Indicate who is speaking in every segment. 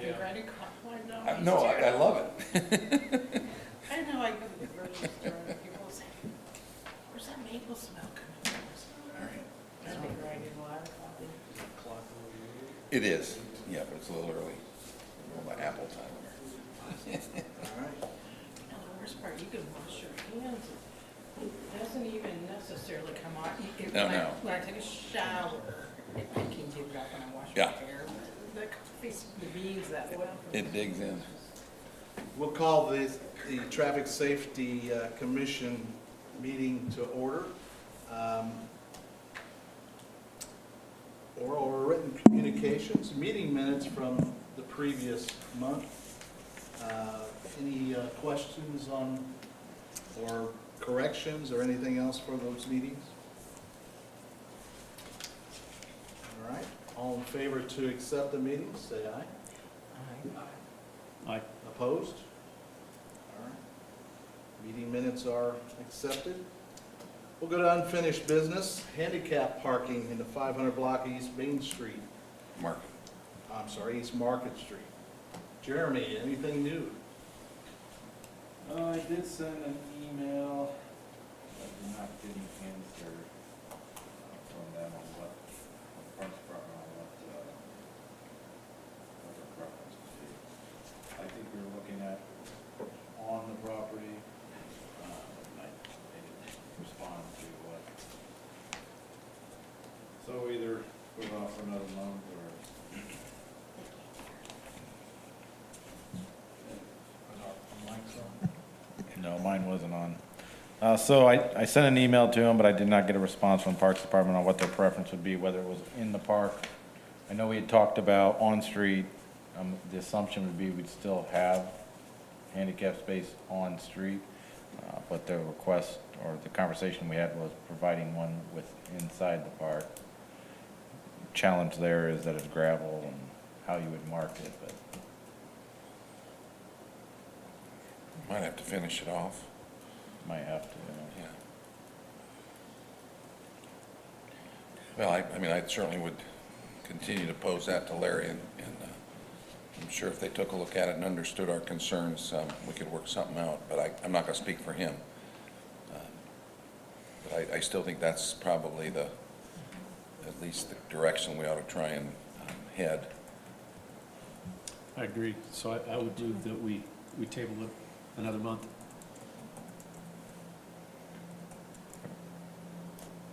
Speaker 1: be ready to climb down.
Speaker 2: No, I love it.
Speaker 1: I know, I go to the grocery store and people say, where's that maple smell coming from? I'd be ready to laugh.
Speaker 2: It is, yeah, but it's a little early. Well, my apple time.
Speaker 1: And the worst part, you can wash your hands. It doesn't even necessarily come on.
Speaker 2: No, no.
Speaker 1: When I take a shower, I can do that when I wash my
Speaker 2: Yeah.
Speaker 1: hair. The coffee, the beans, that oil.
Speaker 2: It digs in.
Speaker 3: We'll call the Traffic Safety Commission meeting to order. Oral or written communications, meeting minutes from the previous month. Any questions on, or corrections or anything else for those meetings? All right, all in favor to accept the meetings, say aye.
Speaker 4: Aye.
Speaker 3: Opposed? All right. Meeting minutes are accepted. We'll go to unfinished business, handicap parking in the 500 block East Main Street. East Market Street. Jeremy, anything new?
Speaker 5: I did send an email, I did not get any answer from them on what, from Parks Department on what their preference would be. I think we were looking at on the property, they didn't respond to what. So either put it off for another month or. No, mine wasn't on. So I sent an email to them, but I did not get a response from Parks Department on what their preference would be, whether it was in the park. I know we had talked about on-street. The assumption would be we'd still have handicap space on-street, but the request or the conversation we had was providing one with inside the park. Challenge there is that it's gravel and how you would mark it, but.
Speaker 2: Might have to finish it off.
Speaker 5: Might have to,
Speaker 2: Yeah. Well, I mean, I certainly would continue to pose that to Larry, and I'm sure if they took a look at it and understood our concerns, we could work something out, but I'm not going to speak for him. But I still think that's probably at least the direction we ought to try and head.
Speaker 4: I agree. So I would do that we table it another month.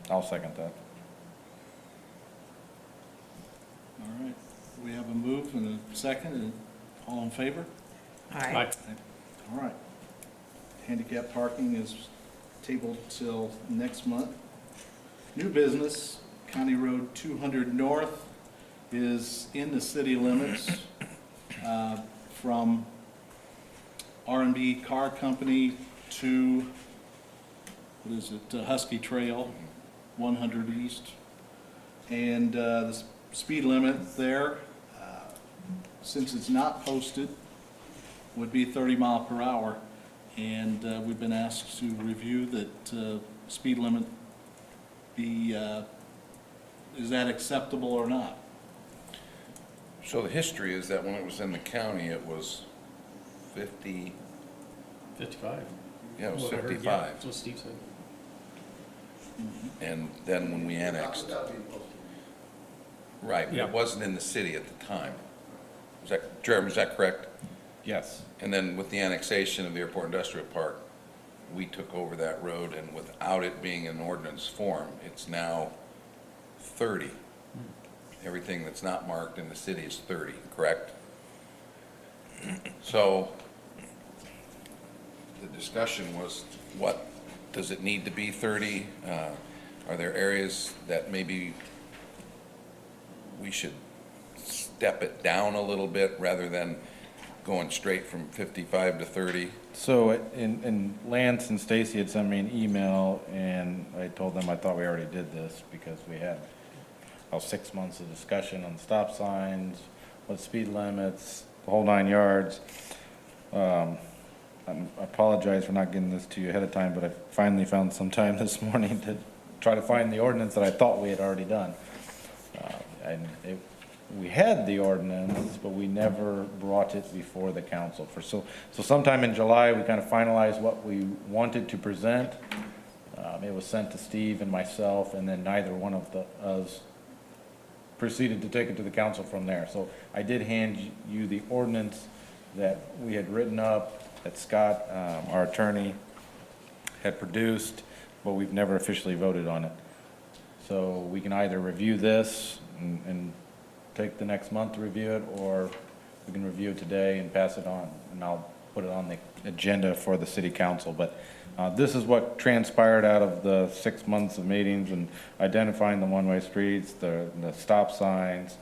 Speaker 5: I'll second that.
Speaker 3: All right, we have a move and a second, and all in favor?
Speaker 4: Aye.
Speaker 3: All right. Handicap parking is tabled till next month. New business, County Road 200 North is in the city limits from R&B Car Company to, what is it, Husky Trail, 100 East. And the speed limit there, since it's not posted, would be 30 mile per hour. And we've been asked to review that speed limit be, is that acceptable or not?
Speaker 2: So the history is that when it was in the county, it was 50,
Speaker 4: 55.
Speaker 2: yeah, it was
Speaker 4: What I heard,
Speaker 2: 55.
Speaker 4: yeah, that's what Steve said.
Speaker 2: And then when we annexed, right, but
Speaker 4: Yeah.
Speaker 2: it wasn't in the city at the time. Jeremy, is that correct?
Speaker 5: Yes.
Speaker 2: And then with the annexation of the Airport Industrial Park, we took over that road, and without it being in ordinance form, it's now 30. Everything that's not marked in the city is 30, correct? So the discussion was, what, does it need to be 30? Are there areas that maybe we should step it down a little bit rather than going straight from 55 to 30?
Speaker 5: So in Lance and Stacy had sent me an email, and I told them I thought we already did this because we had 6 months of discussion on stop signs, what speed limits, the whole 9 yards. I apologize for not getting this to you ahead of time, but I finally found some time this morning to try to find the ordinance that I thought we had already done. And we had the ordinance, but we never brought it before the council for, so sometime in July, we kind of finalized what we wanted to present. It was sent to Steve and myself, and then neither one of us proceeded to take it to the council from there. So I did hand you the ordinance that we had written up, that Scott, our attorney, had produced, but we've never officially voted on it. So we can either review this and take the next month to review it, or we can review it today and pass it on, and I'll put it on the agenda for the city council. But this is what transpired out of the 6 months of meetings and identifying the one-way streets, the stop signs,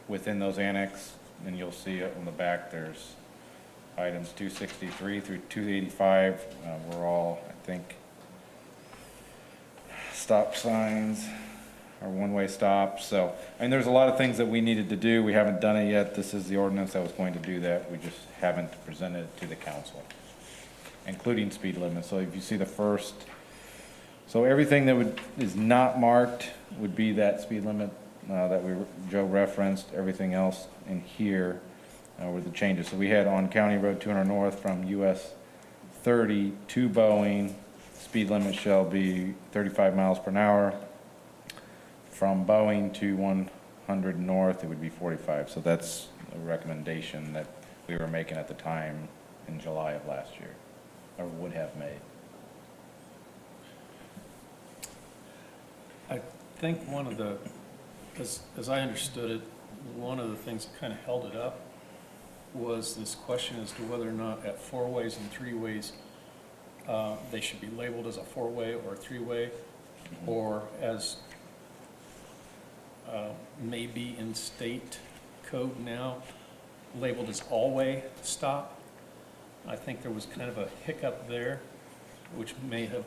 Speaker 5: within those annex, and you'll see it on the back, there's items 263 through 285, were all, I think, stop signs or one-way stops. So, and there's a lot of things that we needed to do. We haven't done it yet. This is the ordinance that was going to do that. We just haven't presented it to the council, including speed limits. So if you see the first, so everything that is not marked would be that speed limit that Joe referenced. Everything else in here were the changes. So we had on County Road 200 North from US 30 to Boeing, speed limit shall be 35 miles per hour. From Boeing to 100 North, it would be 45. So that's a recommendation that we were making at the time in July of last year, or would have made.
Speaker 4: I think one of the, as I understood it, one of the things that kind of held it up was this question as to whether or not at four-ways and three-ways, they should be labeled as a four-way or a three-way, or as maybe in state code now, labeled as all-way stop. I think there was kind of a hiccup there, which may have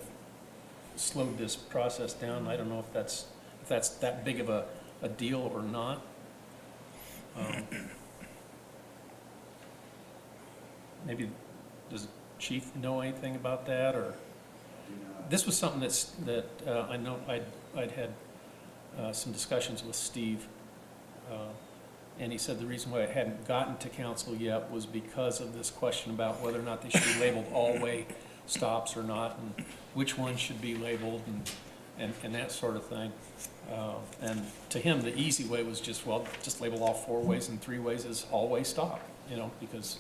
Speaker 4: slowed this process down. I don't know if that's that big of a deal or not. Maybe, does the chief know anything about that, or? This was something that I know I'd had some discussions with Steve, and he said the reason why it hadn't gotten to council yet was because of this question about whether or not they should be labeled all-way stops or not, and which ones should be labeled, and that sort of thing. And to him, the easy way was just label all four-ways and three-ways as all-way stop, because,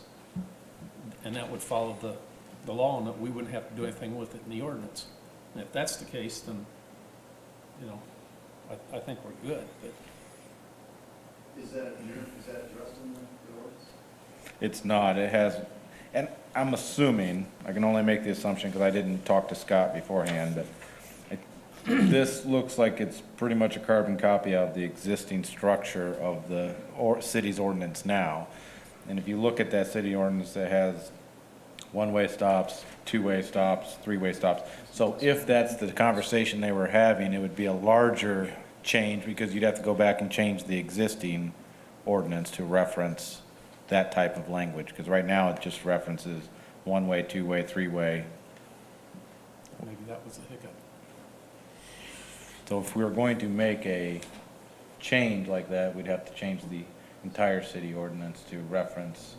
Speaker 4: and that would follow the law, and that we wouldn't have to do anything with it in the ordinance. And if that's the case, then, I think we're good, but.
Speaker 6: Is that addressed in the ordinance?
Speaker 5: It's not, it has, and I'm assuming, I can only make the assumption because I didn't talk to Scott beforehand, but this looks like it's pretty much a carbon copy of the existing structure of the city's ordinance now. And if you look at that city ordinance, that has one-way stops, two-way stops, three-way stops. So if that's the conversation they were having, it would be a larger change because you'd have to go back and change the existing ordinance to reference that type of language. Because right now it just references one-way, two-way, three-way.
Speaker 4: Maybe that was a hiccup.
Speaker 5: So if we were going to make a change like that, we'd have to change the entire city ordinance to reference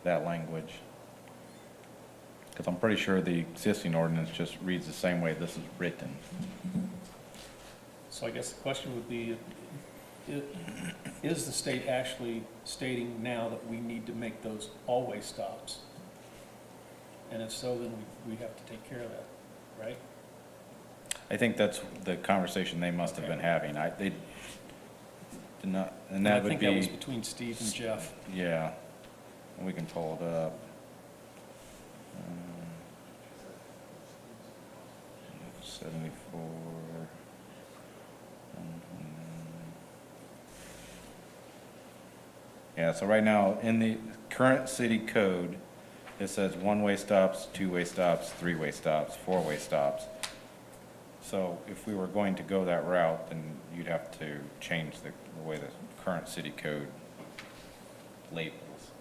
Speaker 5: that language. Because I'm pretty sure the existing ordinance just reads the same way this is written.
Speaker 4: So I guess the question would be, is the state actually stating now that we need to make those all-way stops? And if so, then we have to take care of that, right?
Speaker 5: I think that's the conversation they must have been having. They did not, and that
Speaker 4: I
Speaker 5: would
Speaker 4: think that was
Speaker 5: be,
Speaker 4: between Steve and Jeff.
Speaker 5: yeah, we can pull it up. 74. Yeah, so right now, in the current city code, it says one-way stops, two-way stops, three-way stops, four-way stops. So if we were going to go that route, then you'd have to change the way the current city code labels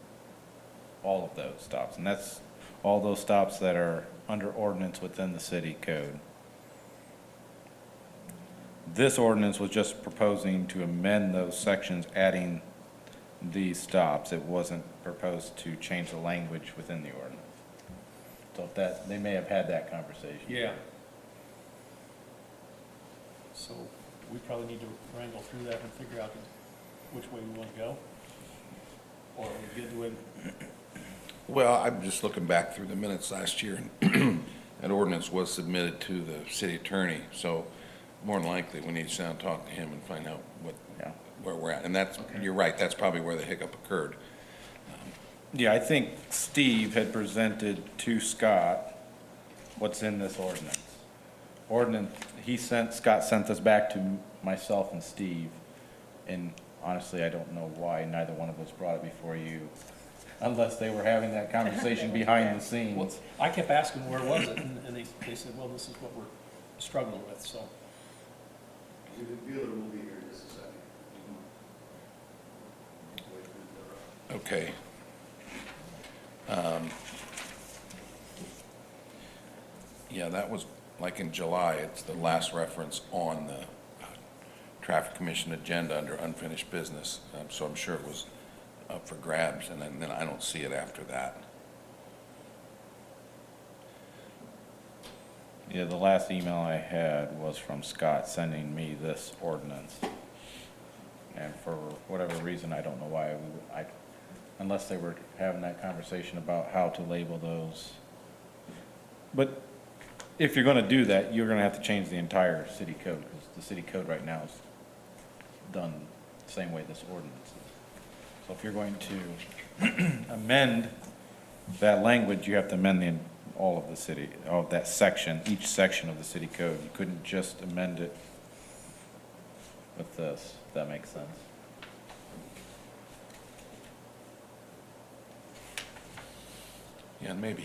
Speaker 5: all of those stops. And that's all those stops that are under ordinance within the city code. This ordinance was just proposing to amend those sections, adding these stops. It wasn't proposed to change the language within the ordinance. So if that, they may have had that conversation.
Speaker 4: Yeah. So we probably need to wrangle through that and figure out which way we want to go. Or are we good with,
Speaker 2: Well, I'm just looking back through the minutes last year, and an ordinance was submitted to the city attorney, so more than likely, we need to sit down and talk to him and find out
Speaker 5: Yeah.
Speaker 2: where we're at. And that's, you're right, that's probably where the hiccup occurred.
Speaker 5: Yeah, I think Steve had presented to Scott what's in this ordinance. Scott sent this back to myself and Steve, and honestly, I don't know why neither one of us brought it before you, unless they were having that conversation behind the
Speaker 4: well,
Speaker 5: scenes.
Speaker 4: I kept asking where was it, and they said, well, this is what we're struggling with, so.
Speaker 6: The dealer will be here in just a second. Wait for
Speaker 2: Okay. Yeah, that was like in July, it's the last reference on the Traffic Commission agenda under unfinished business. So I'm sure it was up for grabs, and then I don't see it after that.
Speaker 5: Yeah, the last email I had was from Scott sending me this ordinance. And for whatever reason, I don't know why, unless they were having that conversation about how to label those. But if you're gonna do that, you're gonna have to change the entire city code, because the city code right now is done the same way this ordinance is. So if you're going to amend that language, you have to amend all of the city, of that section, each section of the city code. You couldn't just amend it with this, if that makes sense.
Speaker 2: Yeah, and maybe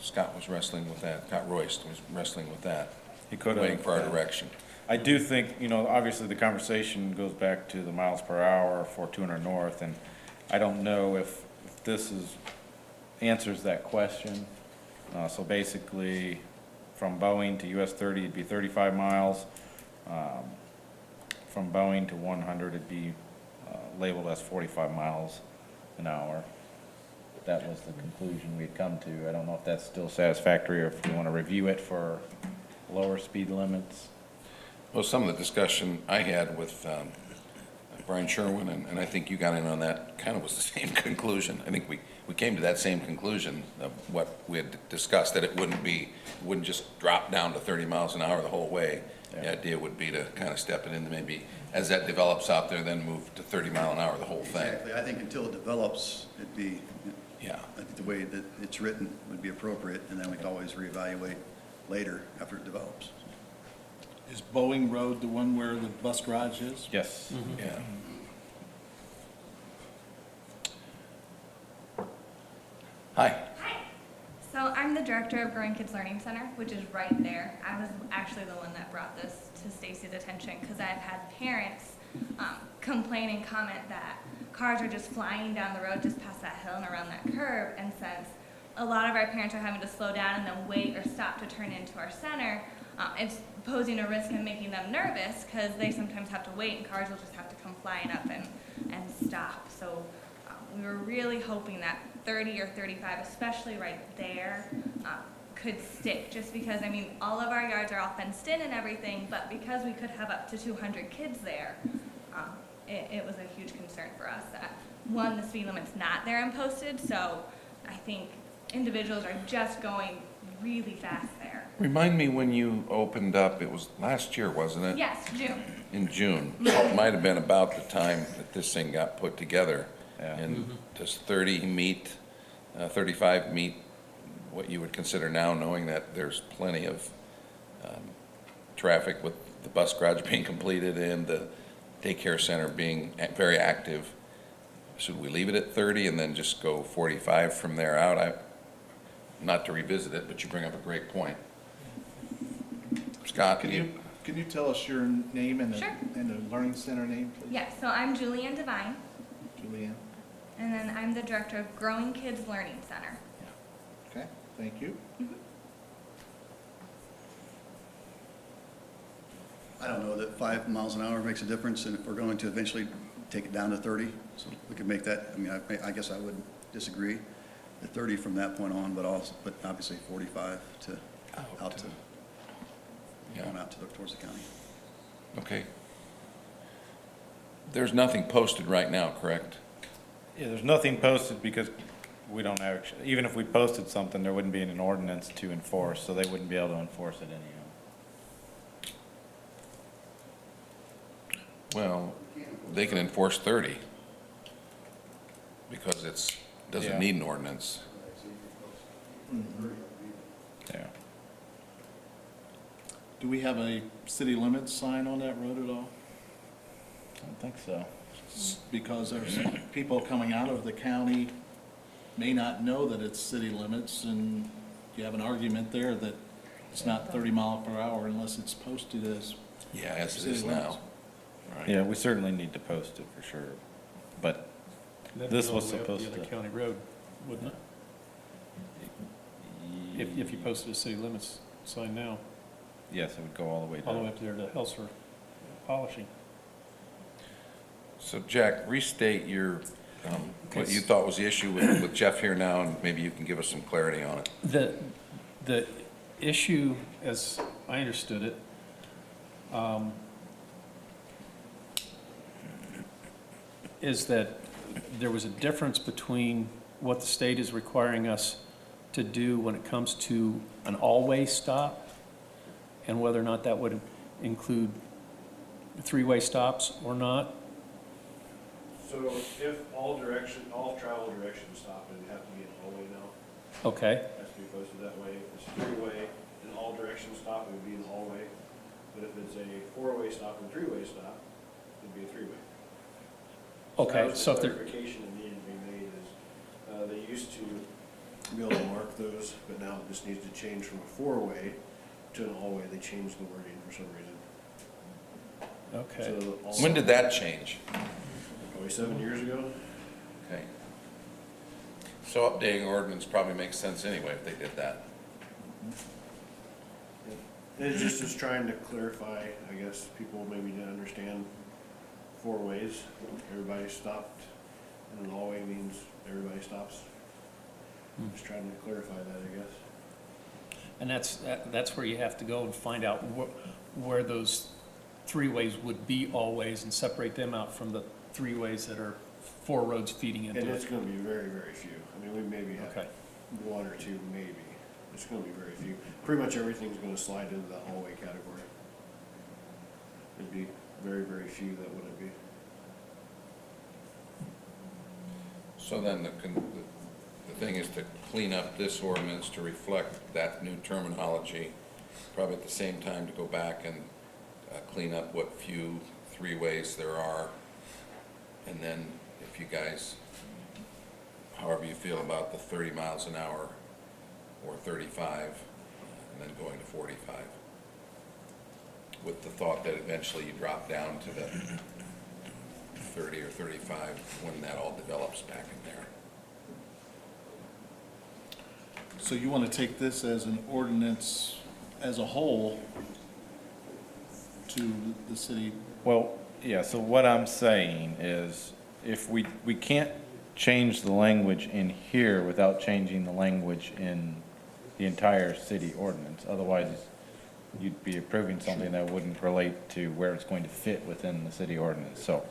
Speaker 2: Scott was wrestling with that, Scott Royce was wrestling with that,
Speaker 5: He could have.
Speaker 2: waiting for our direction.
Speaker 5: I do think, obviously the conversation goes back to the miles per hour for 200 north, and I don't know if this answers that question. So basically, from Boeing to US 30, it'd be 35 miles. From Boeing to 100, it'd be labeled as 45 miles an hour. That was the conclusion we'd come to. I don't know if that's still satisfactory, or if we want to review it for lower speed limits.
Speaker 2: Well, some of the discussion I had with Brian Sherwin, and I think you got in on that, kind of was the same conclusion. I think we came to that same conclusion of what we had discussed, that it wouldn't just drop down to 30 miles an hour the whole way. The
Speaker 5: Yeah.
Speaker 2: idea would be to kind of step it in, maybe as that develops out there, then move to 30 mile an hour the whole thing.
Speaker 6: Exactly, I think until it develops,
Speaker 2: Yeah.
Speaker 6: I think the way that it's written would be appropriate, and then we can always reevaluate later after it develops.
Speaker 3: Is Boeing Road the one where the bus garage is?
Speaker 5: Yes.
Speaker 2: Yeah. Hi.
Speaker 7: Hi. So I'm the director of Growing Kids Learning Center, which is right there. I was actually the one that brought this to Stacy's attention because I've had parents complain and comment that cars are just flying down the road just past that hill and around that curve. And since a lot of our parents are having to slow down and then wait or stop to turn into our center, it's posing a risk and making them nervous because they sometimes have to wait and cars will just have to come flying up and stop. So we were really hoping that 30 or 35, especially right there, could stick, just because, I mean, all of our yards are all fenced in and everything, but because we could have up to 200 kids there, it was a huge concern for us that, one, the speed limit's not there and posted, so I think individuals are just going really fast there.
Speaker 2: Remind me when you opened up, it was last year, wasn't it?
Speaker 7: Yes, June.
Speaker 2: In June. It might have been about the time that this thing got put together.
Speaker 5: Yeah.
Speaker 2: And does 35 meet what you would consider now, knowing that there's plenty of traffic with the bus garage being completed and the daycare center being very active? Should we leave it at 30 and then just go 45 from there out? Not to revisit it, but you bring up a great point. Scott,
Speaker 3: Can you tell us your name and
Speaker 7: Sure.
Speaker 3: the learning center name, please?
Speaker 7: Yes, so I'm Julianne Devine,
Speaker 3: Julianne?
Speaker 7: and then I'm the director of Growing Kids Learning Center.
Speaker 3: Okay, thank you.
Speaker 6: I don't know that 5 miles an hour makes a difference, and if we're going to eventually take it down to 30, so we could make that, I mean, I guess I would disagree, at 30 from that point on, but obviously 45 to, out to,
Speaker 2: Yeah.
Speaker 6: going out to, towards the county.
Speaker 2: Okay. There's nothing posted right now, correct?
Speaker 5: Yeah, there's nothing posted because we don't have, even if we posted something, there wouldn't be an ordinance to enforce, so they wouldn't be able to enforce it anyhow.
Speaker 2: Well, they can enforce 30 because it's, doesn't
Speaker 5: Yeah.
Speaker 2: need an ordinance.
Speaker 5: Yeah.
Speaker 3: Do we have a city limits sign on that road at all?
Speaker 5: I don't think so.
Speaker 3: Because there's people coming out of the county may not know that it's city limits, and you have an argument there that it's not 30 mile per hour unless it's posted as,
Speaker 2: Yeah, as it
Speaker 3: City
Speaker 2: is
Speaker 3: limits.
Speaker 2: now. Right.
Speaker 5: Yeah, we certainly need to post it for sure, but
Speaker 4: That'd
Speaker 5: This
Speaker 4: go all
Speaker 5: was
Speaker 4: the way up
Speaker 5: supposed
Speaker 4: the other
Speaker 5: to-
Speaker 4: county road, wouldn't it? If you posted a city limits sign now,
Speaker 5: Yes, it would go all the way
Speaker 4: all the way
Speaker 5: down.
Speaker 4: up there to Helser polishing.
Speaker 2: So Jack, restate your, what you thought was the issue with Jeff here now, and maybe you can give us some clarity on it.
Speaker 4: The issue, as I understood it, is that there was a difference between what the state is requiring us to do when it comes to an all-way stop, and whether or not that would include three-way stops or not.
Speaker 8: So if all travel directions stop, it would have to be an all-way now.
Speaker 4: Okay,
Speaker 8: It has to be posted that way. If it's three-way and all directions stop, it would be an all-way. But if it's a four-way stop and three-way stop, it'd be a three-way.
Speaker 4: okay, so if
Speaker 8: the
Speaker 4: there,
Speaker 8: clarification that needed to be made is, they used to be able to mark those, but now it just needs to change from a four-way to an all-way. They changed the wording for some reason.
Speaker 4: okay.
Speaker 8: So all-
Speaker 2: When did that change?
Speaker 8: Probably 7 years ago.
Speaker 2: Okay. So updating ordinance probably makes sense anyway if they did that.
Speaker 8: It just is trying to clarify, I guess, people maybe didn't understand four ways. Everybody stopped, and an all-way means everybody stops. Just trying to clarify that, I guess.
Speaker 4: And that's where you have to go and find out where those three ways would be all-ways and separate them out from the three ways that are four roads feeding
Speaker 8: And
Speaker 4: into
Speaker 8: it's
Speaker 4: it.
Speaker 8: gonna be very, very few. I mean, we maybe have
Speaker 4: Okay,
Speaker 8: one or two, maybe. It's gonna be very few. Pretty much everything's gonna slide into that all-way category. It'd be very, very few that wouldn't be.
Speaker 2: So then the thing is to clean up this ordinance to reflect that new terminology, probably at the same time to go back and clean up what few three ways there are. And then if you guys, however you feel about the 30 miles an hour or 35, and then going to 45. With the thought that eventually you drop down to the 30 or 35 when that all develops back in there.
Speaker 3: so you want to take this as an ordinance as a whole to the city?
Speaker 5: Well, yeah, so what I'm saying is, if we can't change the language in here without changing the language in the entire city ordinance. Otherwise, you'd be approving something that wouldn't relate to where it's going to fit within the city ordinance, so.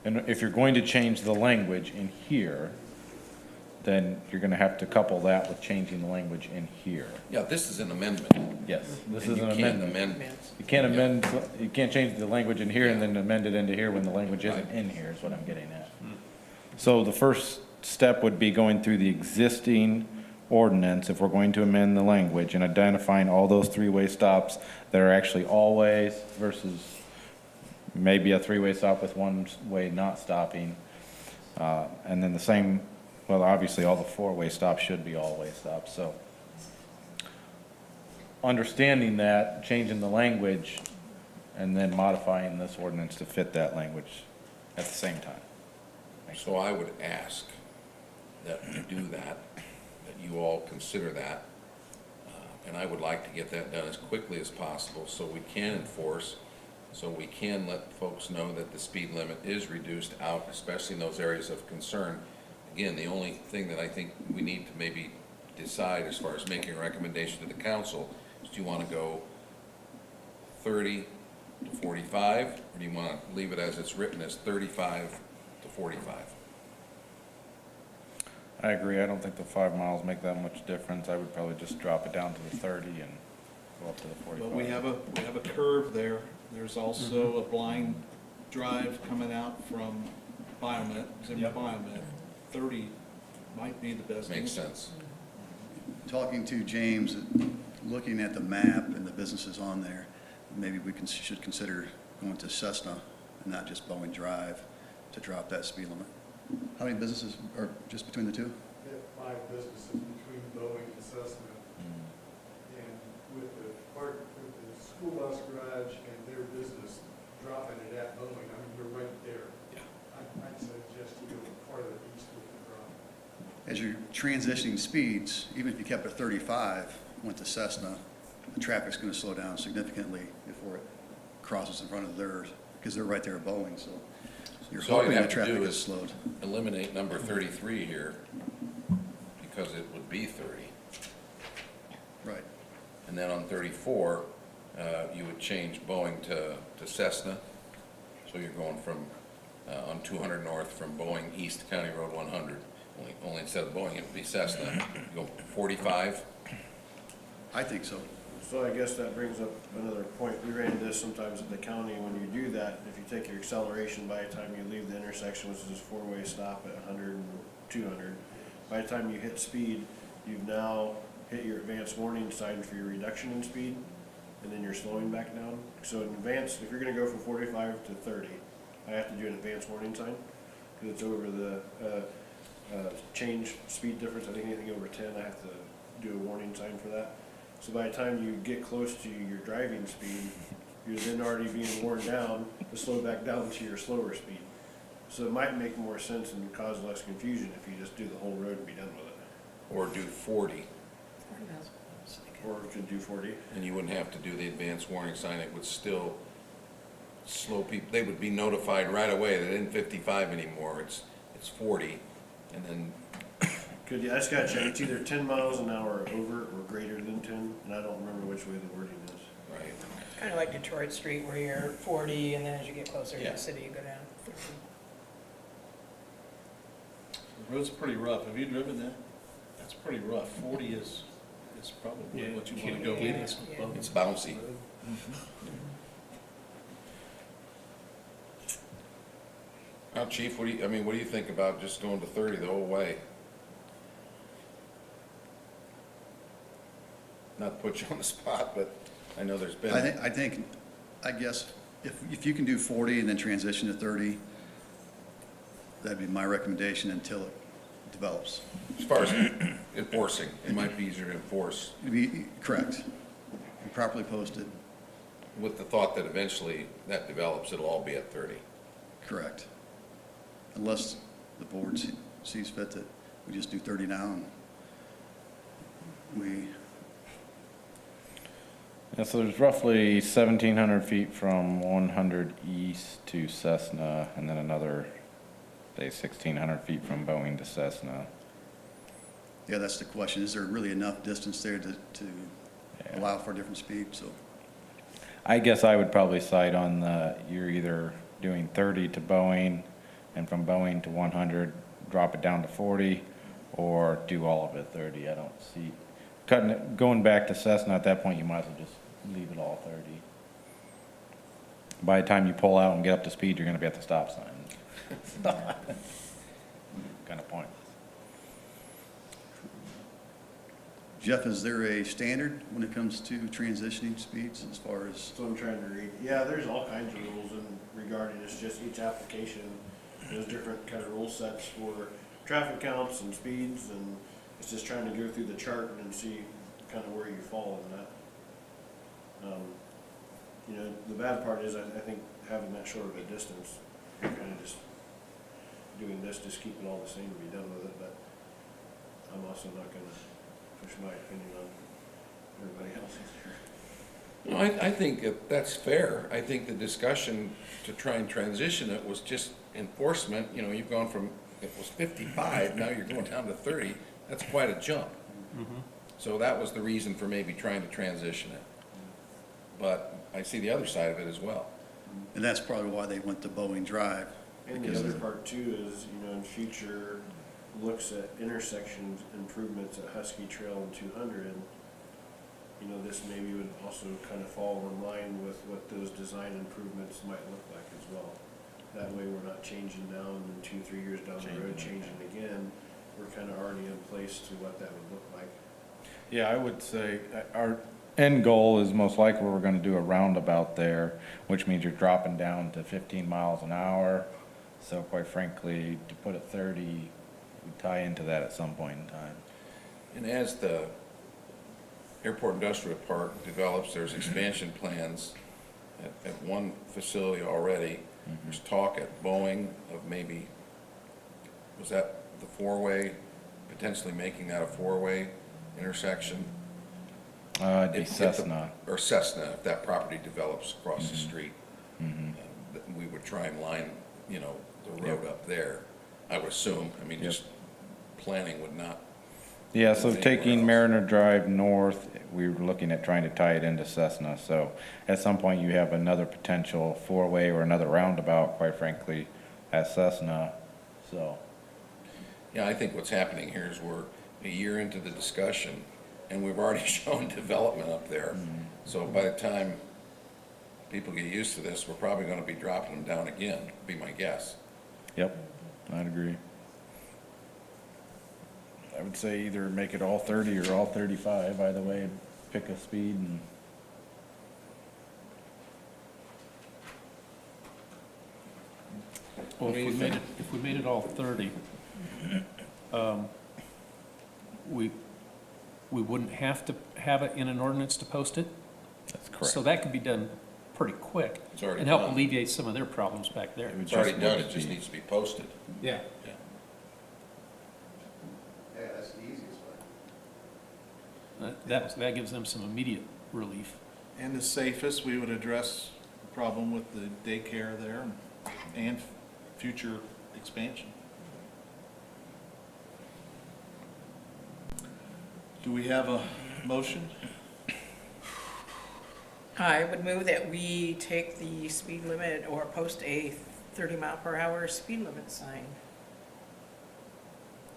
Speaker 5: And if you're going to change the language in here, then you're gonna have to couple that with changing the language in here.
Speaker 2: Yeah, this is an amendment.
Speaker 5: Yes, this
Speaker 2: and
Speaker 5: is an
Speaker 2: you can't
Speaker 5: amendment.
Speaker 2: amend.
Speaker 5: You can't amend, you can't change the language in here and then amend it into here when the language isn't in here, is what I'm getting at. So the first step would be going through the existing ordinance, if we're going to amend the language, and identifying all those three-way stops that are actually all-ways versus maybe a three-way stop with one way not stopping. And then the same, well, obviously, all the four-way stops should be all-way stops, so. Understanding that, changing the language, and then modifying this ordinance to fit that language at the same time.
Speaker 2: So I would ask that we do that, that you all consider that, and I would like to get that done as quickly as possible so we can enforce, so we can let folks know that the speed limit is reduced out, especially in those areas of concern. Again, the only thing that I think we need to maybe decide as far as making a recommendation to the council is, do you want to go 30 to 45, or do you want to leave it as it's written as 35 to 45?
Speaker 5: I agree. I don't think the 5 miles make that much difference. I would probably just drop it down to the 30 and go up to the 45.
Speaker 3: But we have a curve there. There's also a blind drive coming out from Biomet, Zimmer
Speaker 4: Yep.
Speaker 3: Biomet. 30 might be the best.
Speaker 2: Makes
Speaker 3: answer.
Speaker 2: sense.
Speaker 6: Talking to James, looking at the map and the businesses on there, maybe we should consider going to Cessna and not just Boeing Drive to drop that speed limit. How many businesses are just between the two?
Speaker 9: We have 5 businesses between Boeing and Cessna. And with the school bus garage and their business dropping it at Boeing, I mean, we're right there.
Speaker 2: Yeah.
Speaker 9: I'd suggest you go farther east with the drop.
Speaker 6: As you're transitioning speeds, even if you kept it 35, went to Cessna, the traffic's going to slow down significantly before it crosses in front of theirs, because they're right there at Boeing, so you're
Speaker 2: So all you
Speaker 6: hoping the
Speaker 2: have to
Speaker 6: traffic
Speaker 2: do
Speaker 6: is
Speaker 2: is
Speaker 6: slowed.
Speaker 2: eliminate number 33 here, because it would be 30.
Speaker 6: Right.
Speaker 2: And then on 34, you would change Boeing to Cessna. So you're going from, on 200 North from Boeing East to County Road 100. Only instead of Boeing, it would be Cessna. You go 45.
Speaker 6: I think so.
Speaker 8: So I guess that brings up another point. We ran into this sometimes at the county. When you do that, if you take your acceleration by the time you leave the intersection, which is this 4-way stop at 100 and 200, by the time you hit speed, you've now hit your advanced warning sign for your reduction in speed, and then you're slowing back down. So in advance, if you're gonna go from 45 to 30, I have to do an advanced warning sign, because it's over the change speed difference. I think anything over 10, I have to do a warning sign for that. So by the time you get close to your driving speed, you're then already being worn down to slow back down to your slower speed. So it might make more sense and cause less confusion if you just do the whole road and be done with it.
Speaker 2: Or do 40,
Speaker 8: Or we could do 40.
Speaker 2: and you wouldn't have to do the advanced warning sign. It would still slow people. They would be notified right away that it isn't 55 anymore. It's 40, and then
Speaker 8: Could you, I just gotta check, it's either 10 miles an hour over or greater than 10, and I don't remember which way the wording is.
Speaker 2: right.
Speaker 1: Kind of like Detroit Street where you're 40 and then as you get closer to
Speaker 2: Yeah.
Speaker 1: the city, you go down 30.
Speaker 3: The road's pretty rough. Have you driven that? That's pretty rough. 40 is probably
Speaker 4: Yeah,
Speaker 3: what you
Speaker 4: can't
Speaker 3: want to go
Speaker 4: get
Speaker 3: with.
Speaker 4: this
Speaker 1: Yeah.
Speaker 4: above
Speaker 2: It's bouncy. Now, Chief, what do you think about just going to 30 the whole way? Not to put you on the spot, but I know there's been.
Speaker 6: I guess, if you can do 40 and then transition to 30, that'd be my recommendation until it develops.
Speaker 2: As far as enforcing, it might be easier to enforce
Speaker 6: It'd be, correct, and properly posted,
Speaker 2: with the thought that eventually that develops, it'll all be at 30.
Speaker 6: correct. Unless the board sees fit that we just do 30 now and we,
Speaker 5: Yeah, so there's roughly 1,700 feet from 100 east to Cessna, and then another, say, 1,600 feet from Boeing to Cessna.
Speaker 6: yeah, that's the question. Is there really enough distance there to
Speaker 5: Yeah.
Speaker 6: allow for different speed? So,
Speaker 5: I guess I would probably side on you're either doing 30 to Boeing, and from Boeing to 100, drop it down to 40, or do all of it 30. I don't see, going back to Cessna at that point, you might as well just leave it all 30. By the time you pull out and get up to speed, you're gonna be at the stop sign. Kind of pointless.
Speaker 6: Jeff, is there a standard when it comes to transitioning speeds as far as,
Speaker 8: So I'm trying to read. Yeah, there's all kinds of rules in regarding this, just each application, there's different kind of rule sets for traffic counts and speeds, and it's just trying to go through the chart and see kind of where you fall in that. You know, the bad part is I think having that short of a distance, you're kind of just doing this, just keep it all the same and be done with it, but I'm also not gonna push my opinion on everybody else is here.
Speaker 2: No, I think that's fair. I think the discussion to try and transition it was just enforcement. You know, you've gone from, it was 55, now you're going down to 30. That's quite a jump. So that was the reason for maybe trying to transition it. But I see the other side of it as well.
Speaker 6: And that's probably why they went to Boeing Drive.
Speaker 8: And the other part too is, you know, in future looks at intersection improvements at Husky Trail and 200, you know, this maybe would also kind of fall in line with what those design improvements might look like as well. That way we're not changing now and then 2-3 years down the road changing again. We're kind of already in place to what that would look like.
Speaker 5: Yeah, I would say our end goal is most likely we're gonna do a roundabout there, which means you're dropping down to 15 miles an hour. So quite frankly, to put it 30, we tie into that at some point in time.
Speaker 2: And as the Airport Industrial Park develops, there's expansion plans at one facility already. There's talk at Boeing of maybe, was that the four-way, potentially making that a four-way intersection?
Speaker 5: It'd be
Speaker 2: If the-
Speaker 5: Cessna.
Speaker 2: Or Cessna, if that property develops across the street.
Speaker 5: Mhm.
Speaker 2: We would try and line, you know, the road up there, I would assume. I mean,
Speaker 5: Yep.
Speaker 2: just planning would not,
Speaker 5: Yeah, so
Speaker 2: Anywhere
Speaker 5: taking
Speaker 2: else.
Speaker 5: Mariner Drive north, we were looking at trying to tie it into Cessna. So at some point you have another potential four-way or another roundabout, quite frankly, at Cessna, so.
Speaker 2: yeah, I think what's happening here is we're a year into the discussion, and we've already shown development up there. So by the time people get used to this, we're probably gonna be dropping them down again, be my guess.
Speaker 5: Yep, I'd agree. I would say either make it all 30 or all 35, either way, pick a speed and.
Speaker 4: Well,
Speaker 2: What do you think?
Speaker 4: if we made it all 30, we wouldn't have to have it in an ordinance to post it?
Speaker 5: That's correct.
Speaker 4: So that could be done pretty quick.
Speaker 2: It's already
Speaker 4: And help
Speaker 2: done.
Speaker 4: alleviate some of their problems back there.
Speaker 5: It would
Speaker 2: It's already
Speaker 5: just
Speaker 2: done,
Speaker 5: need
Speaker 2: it
Speaker 5: to
Speaker 2: just
Speaker 5: be-
Speaker 2: needs to be posted.
Speaker 4: Yeah.
Speaker 2: Yeah.
Speaker 9: Yeah, that's the easiest way.
Speaker 4: That gives them some immediate relief.
Speaker 3: And the safest, we would address the problem with the daycare there and future expansion. Do we have a motion?
Speaker 1: I would move that we take the speed limit or post a 30-mile-per-hour speed limit sign.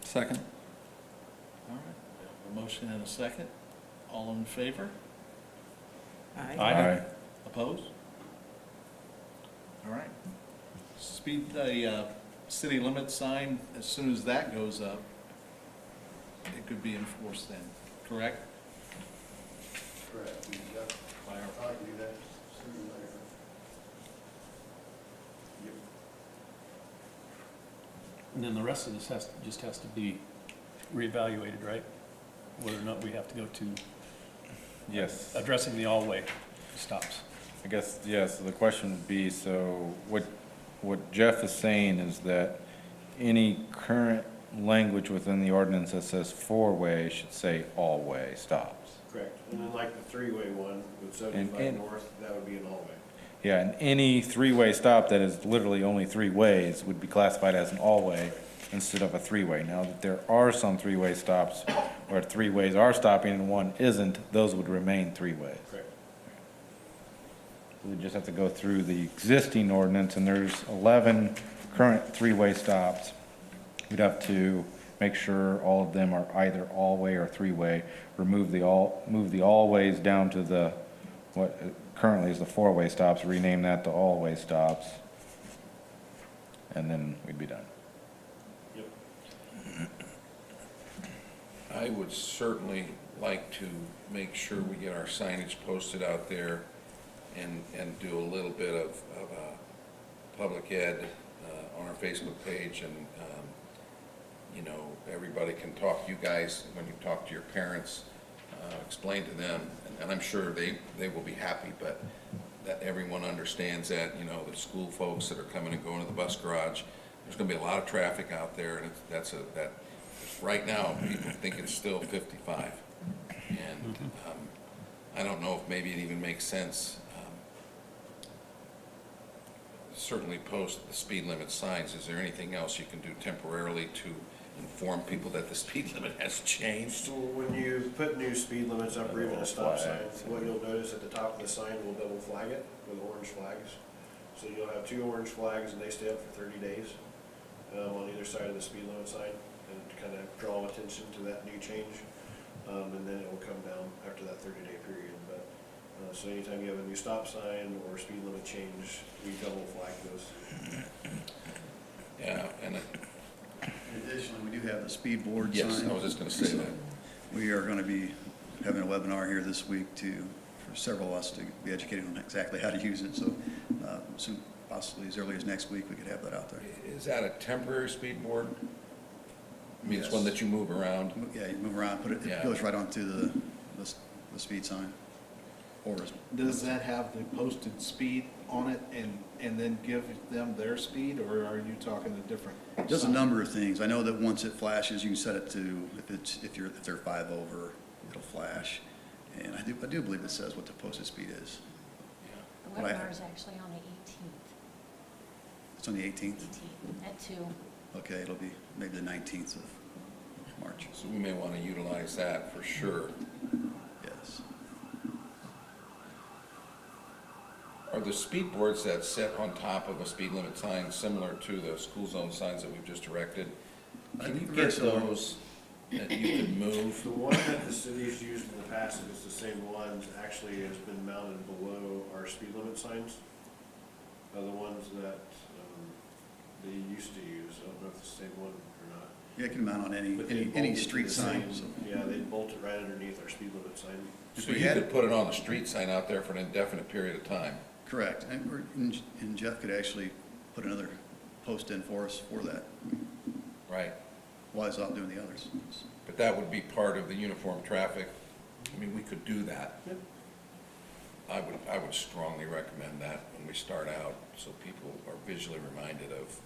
Speaker 3: Second. All right, we have a motion and a second. All in favor?
Speaker 1: Aye.
Speaker 5: Aye.
Speaker 3: Opposed? All right. The city limit sign, as soon as that goes up, it could be enforced then, correct?
Speaker 9: Correct.
Speaker 3: By our-
Speaker 9: I'll do that sooner or later.
Speaker 4: And then the rest of this just has to be reevaluated, right? Whether or not we have to go to
Speaker 5: Yes.
Speaker 4: addressing the all-way stops.
Speaker 5: I guess, yes, the question would be, so what Jeff is saying is that any current language within the ordinance that says four-way should say all-way stops.
Speaker 8: Correct. And then like the three-way one with 75
Speaker 5: and-
Speaker 8: north, that would be an all-way.
Speaker 5: Yeah, and any three-way stop that is literally only three ways would be classified as an all-way instead of a three-way. Now, that there are some three-way stops where three ways are stopping and one isn't, those would remain three ways.
Speaker 8: Correct.
Speaker 5: We just have to go through the existing ordinance, and there's 11 current three-way stops. We'd have to make sure all of them are either all-way or three-way, move the all-ways down to the, what currently is the four-way stops, rename that to all-way stops, and then we'd be done.
Speaker 8: Yep.
Speaker 2: I would certainly like to make sure we get our signage posted out there and do a little bit of public ed on our Facebook page, and, you know, everybody can talk, you guys, when you talk to your parents, explain to them, and I'm sure they will be happy, but that everyone understands that, you know, the school folks that are coming and going to the bus garage, there's gonna be a lot of traffic out there, and right now, people think it's still 55. And I don't know if maybe it even makes sense. Certainly post the speed limit signs. Is there anything else you can do temporarily to inform people that the speed limit has changed?
Speaker 8: So when you put new speed limits up or even a stop sign,
Speaker 5: Flags.
Speaker 8: what you'll notice at the top of the sign will double flag it with orange flags. So you'll have 2 orange flags and they stay up for 30 days on either side of the speed limit sign and kind of draw attention to that new change. And then it will come down after that 30-day period. But so anytime you have a new stop sign or speed limit change, we double flag those.
Speaker 2: Yeah, and,
Speaker 6: Additionally, we do have the speed board sign.
Speaker 2: yes, I was just gonna say that.
Speaker 6: We are going to be having a webinar here this week for several of us to be educated on exactly how to use it. So soon, possibly as early as next week, we could have that out there.
Speaker 2: Is that a temporary speed board? I mean, it's one
Speaker 6: Yes.
Speaker 2: that you move around?
Speaker 6: Yeah, you move around, it
Speaker 2: Yeah.
Speaker 6: goes right onto the speed sign. Or
Speaker 3: Does that have the posted speed on it and then give them their speed, or are you talking a different?
Speaker 6: it does a
Speaker 3: sign?
Speaker 6: number of things. I know that once it flashes, you can set it to, if they're 5 over, it'll flash. And I do believe it says what the posted speed is.
Speaker 10: The
Speaker 6: Right.
Speaker 10: webinar is actually on the 18th,
Speaker 6: It's on the 18th?
Speaker 10: at 2.
Speaker 6: Okay, it'll be maybe the 19th of March.
Speaker 2: So we may want to utilize that for sure.
Speaker 6: Yes.
Speaker 2: Are the speed boards that sit on top of a speed limit sign similar to the school zone signs that we've just erected?
Speaker 6: I
Speaker 2: Can you
Speaker 6: think they're
Speaker 2: get
Speaker 6: similar.
Speaker 2: those that you can move?
Speaker 8: The one that the city's used in the past, and it's the same ones, actually has been mounted below our speed limit signs. Are the ones that they used to use. I don't know if it's the same one or not.
Speaker 6: Yeah, it can mount on any
Speaker 8: But they
Speaker 6: any
Speaker 8: bolt it to
Speaker 6: street
Speaker 8: the
Speaker 6: sign.
Speaker 8: same-
Speaker 6: So
Speaker 8: Yeah, they bolt it right underneath our speed limit sign.
Speaker 6: If
Speaker 2: So
Speaker 6: we
Speaker 2: you
Speaker 6: had
Speaker 2: could
Speaker 6: it-
Speaker 2: put it on the street sign out there for an indefinite period of time?
Speaker 6: Correct. And Jeff could actually put another post in for us for that
Speaker 2: Right.
Speaker 6: while he's out doing the others.
Speaker 2: But that would be part of the uniform traffic. I mean, we could do that.
Speaker 8: Yep.
Speaker 2: I would strongly recommend that when we start out, so people are visually reminded of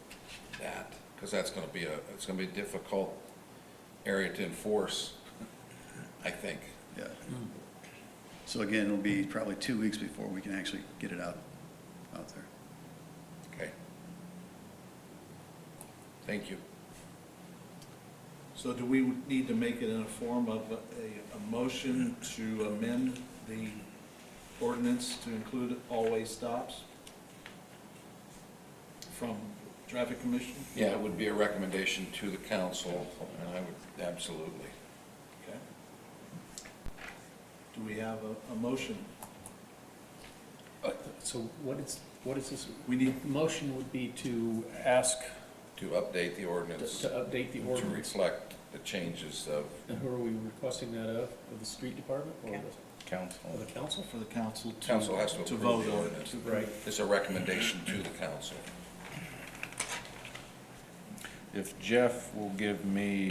Speaker 2: that. Because that's gonna be it's gonna be a difficult area to enforce, I think.
Speaker 6: Yeah. So again, it'll be probably 2 weeks before we can actually get it out there.
Speaker 2: Okay. Thank you.
Speaker 3: So do we need to make it in a form of a motion to amend the ordinance to include always stops from traffic commission?
Speaker 2: Yeah, it would be a recommendation to the council, and I would, absolutely.
Speaker 3: Okay. Do we have a motion?
Speaker 4: So what is this?
Speaker 3: We need-
Speaker 4: The motion would be to ask,
Speaker 2: To update the
Speaker 4: to
Speaker 2: ordinance
Speaker 4: update the
Speaker 2: to
Speaker 4: ordinance.
Speaker 2: reflect the changes of,
Speaker 4: And who are we requesting that of the street department or
Speaker 5: Council.
Speaker 4: the council?
Speaker 3: For the council to.
Speaker 2: council has to approve
Speaker 3: vote
Speaker 2: the
Speaker 3: on.
Speaker 2: ordinance.
Speaker 4: Right.
Speaker 2: It's a recommendation to the council.
Speaker 5: If Jeff will give me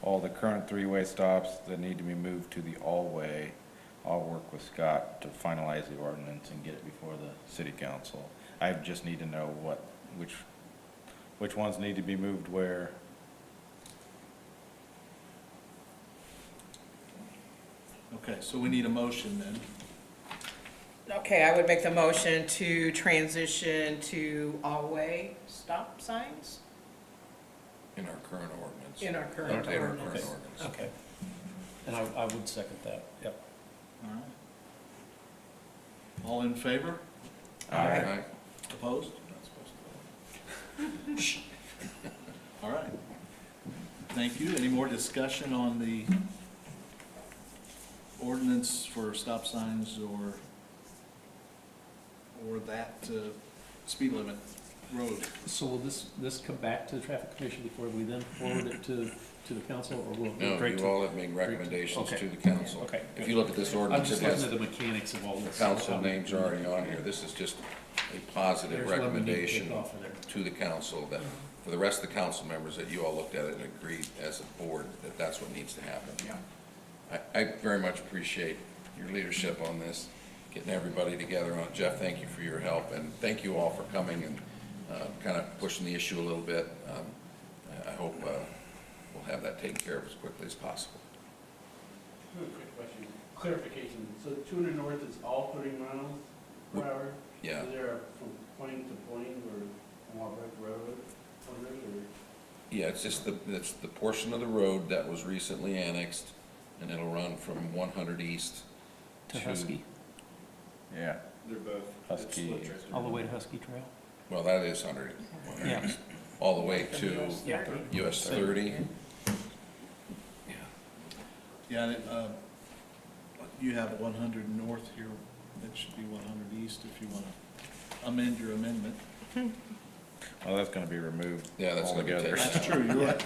Speaker 5: all the current three-way stops that need to be moved to the all-way, I'll work with Scott to finalize the ordinance and get it before the city council. I just need to know which ones need to be moved where.
Speaker 3: Okay, so we need a motion then.
Speaker 1: Okay, I would make the motion to transition to all-way stop signs
Speaker 2: In our current ordinance.
Speaker 1: in our current
Speaker 2: Update our
Speaker 1: ordinance.
Speaker 2: current ordinance.
Speaker 4: Okay. And I would second that, yep.
Speaker 3: All right. All in favor?
Speaker 2: Aye.
Speaker 3: Opposed? All right. Thank you. Any more discussion on the ordinance for stop signs or that speed limit road?
Speaker 4: So will this come back to the traffic commission before we then forward it to the council, or will it go
Speaker 2: No,
Speaker 4: straight
Speaker 2: you
Speaker 4: to?
Speaker 2: all have made recommendations
Speaker 4: Okay.
Speaker 2: to the council.
Speaker 4: Okay.
Speaker 2: If you look at this
Speaker 4: I'm
Speaker 2: ordinance,
Speaker 4: just
Speaker 2: it
Speaker 4: looking
Speaker 2: has,
Speaker 4: at the mechanics of all
Speaker 2: the
Speaker 4: this.
Speaker 2: council names are already on here. This is just a positive
Speaker 4: There's one we need to
Speaker 2: recommendation
Speaker 4: take off of there.
Speaker 2: to the council that, for the rest of the council members, that you all looked at it and agreed as a board that that's what needs to happen. I very much appreciate your leadership on this, getting everybody together on it. Jeff, thank you for your help, and thank you all for coming and kind of pushing the issue a little bit. I hope we'll have that taken care of as quickly as possible.
Speaker 8: Quick question.
Speaker 11: Clarification, so 200 north is all 30 miles per hour?
Speaker 2: Yeah.
Speaker 11: Is there from point to point or on Walbrook Road, or?
Speaker 2: Yeah, it's just it's the portion of the road that was recently annexed, and it'll run from 100 east
Speaker 4: To Husky,
Speaker 5: Yeah,
Speaker 8: They're both.
Speaker 5: Husky.
Speaker 4: all the way to Husky Trail.
Speaker 2: Well, that is 100
Speaker 4: Yeah.
Speaker 2: east, all the way to
Speaker 4: Yeah.
Speaker 2: US 30. Yeah.
Speaker 3: Yeah, and, you have 100 north here, that should be 100 east if you want to amend your amendment.
Speaker 5: Well, that's gonna be removed
Speaker 2: Yeah, that's gonna be
Speaker 5: altogether.
Speaker 2: taken
Speaker 3: That's true, you're right.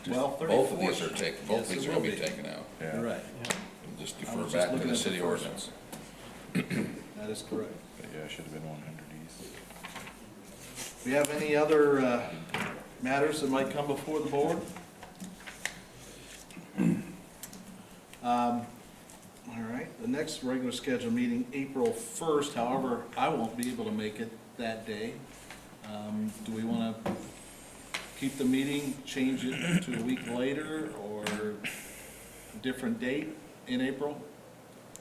Speaker 3: Well, 34.
Speaker 2: Both of these are taken, both
Speaker 3: Yes,
Speaker 2: of these
Speaker 3: it
Speaker 2: are gonna
Speaker 3: will
Speaker 2: be taken out.
Speaker 5: Yeah.
Speaker 3: You're right,
Speaker 2: We'll just
Speaker 3: I
Speaker 2: defer
Speaker 3: was just
Speaker 2: back to
Speaker 3: looking
Speaker 2: the
Speaker 3: at the
Speaker 2: city
Speaker 3: first
Speaker 2: ordinance.
Speaker 3: that is correct.
Speaker 5: But yeah, it should have been 100 east.
Speaker 3: Do you have any other matters that might come before the board? All right, the next regular scheduled meeting, April 1st, however, I won't be able to make it that day. Do we want to keep the meeting, change it to a week later, or a different date in April?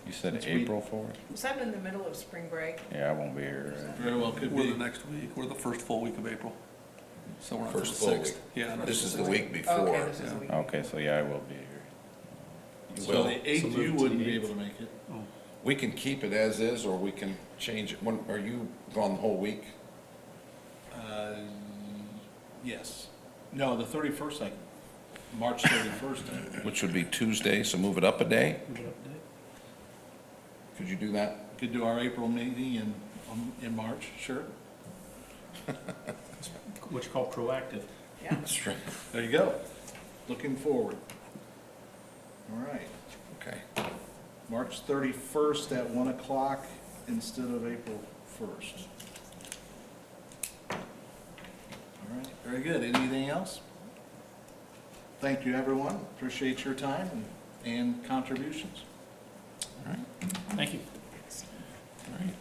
Speaker 5: You said
Speaker 3: Next week.
Speaker 5: April 4th?
Speaker 1: Was that in the middle of spring break?
Speaker 5: Yeah, I won't be here.
Speaker 3: Very well could
Speaker 12: We're
Speaker 3: be.
Speaker 12: the next week, we're the first full week of April. So we're not the
Speaker 2: First full
Speaker 12: 6th.
Speaker 2: week.
Speaker 12: Yeah. not
Speaker 2: This is the
Speaker 12: 6th.
Speaker 2: week
Speaker 1: Okay,
Speaker 2: before.
Speaker 1: this is a week.
Speaker 5: Okay, so yeah, I will be here.
Speaker 3: So the 8th,
Speaker 4: So
Speaker 3: you
Speaker 4: move to
Speaker 3: wouldn't
Speaker 4: the
Speaker 3: be
Speaker 4: 8th.
Speaker 3: able to make it.
Speaker 2: We can keep it as is, or we can change it. When, are you gone the whole week?
Speaker 3: Yes. No, the 31st, March 31st.
Speaker 2: Which would be Tuesday, so move it up a day?
Speaker 4: Move it up a day.
Speaker 2: Could you do that?
Speaker 3: Could do our April meeting in March, sure.
Speaker 4: What you call proactive.
Speaker 1: Yeah.
Speaker 2: That's right.
Speaker 3: There you go. Looking forward. All right.
Speaker 2: Okay.
Speaker 3: March 31st at 1 o'clock instead of April 1st. All right, very good. Anything else? Thank you, everyone. Appreciate your time and contributions.
Speaker 2: All right.
Speaker 4: Thank you.
Speaker 2: All right.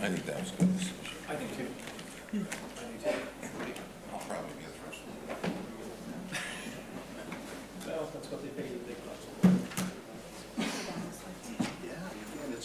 Speaker 2: I think that was good.
Speaker 4: I think too.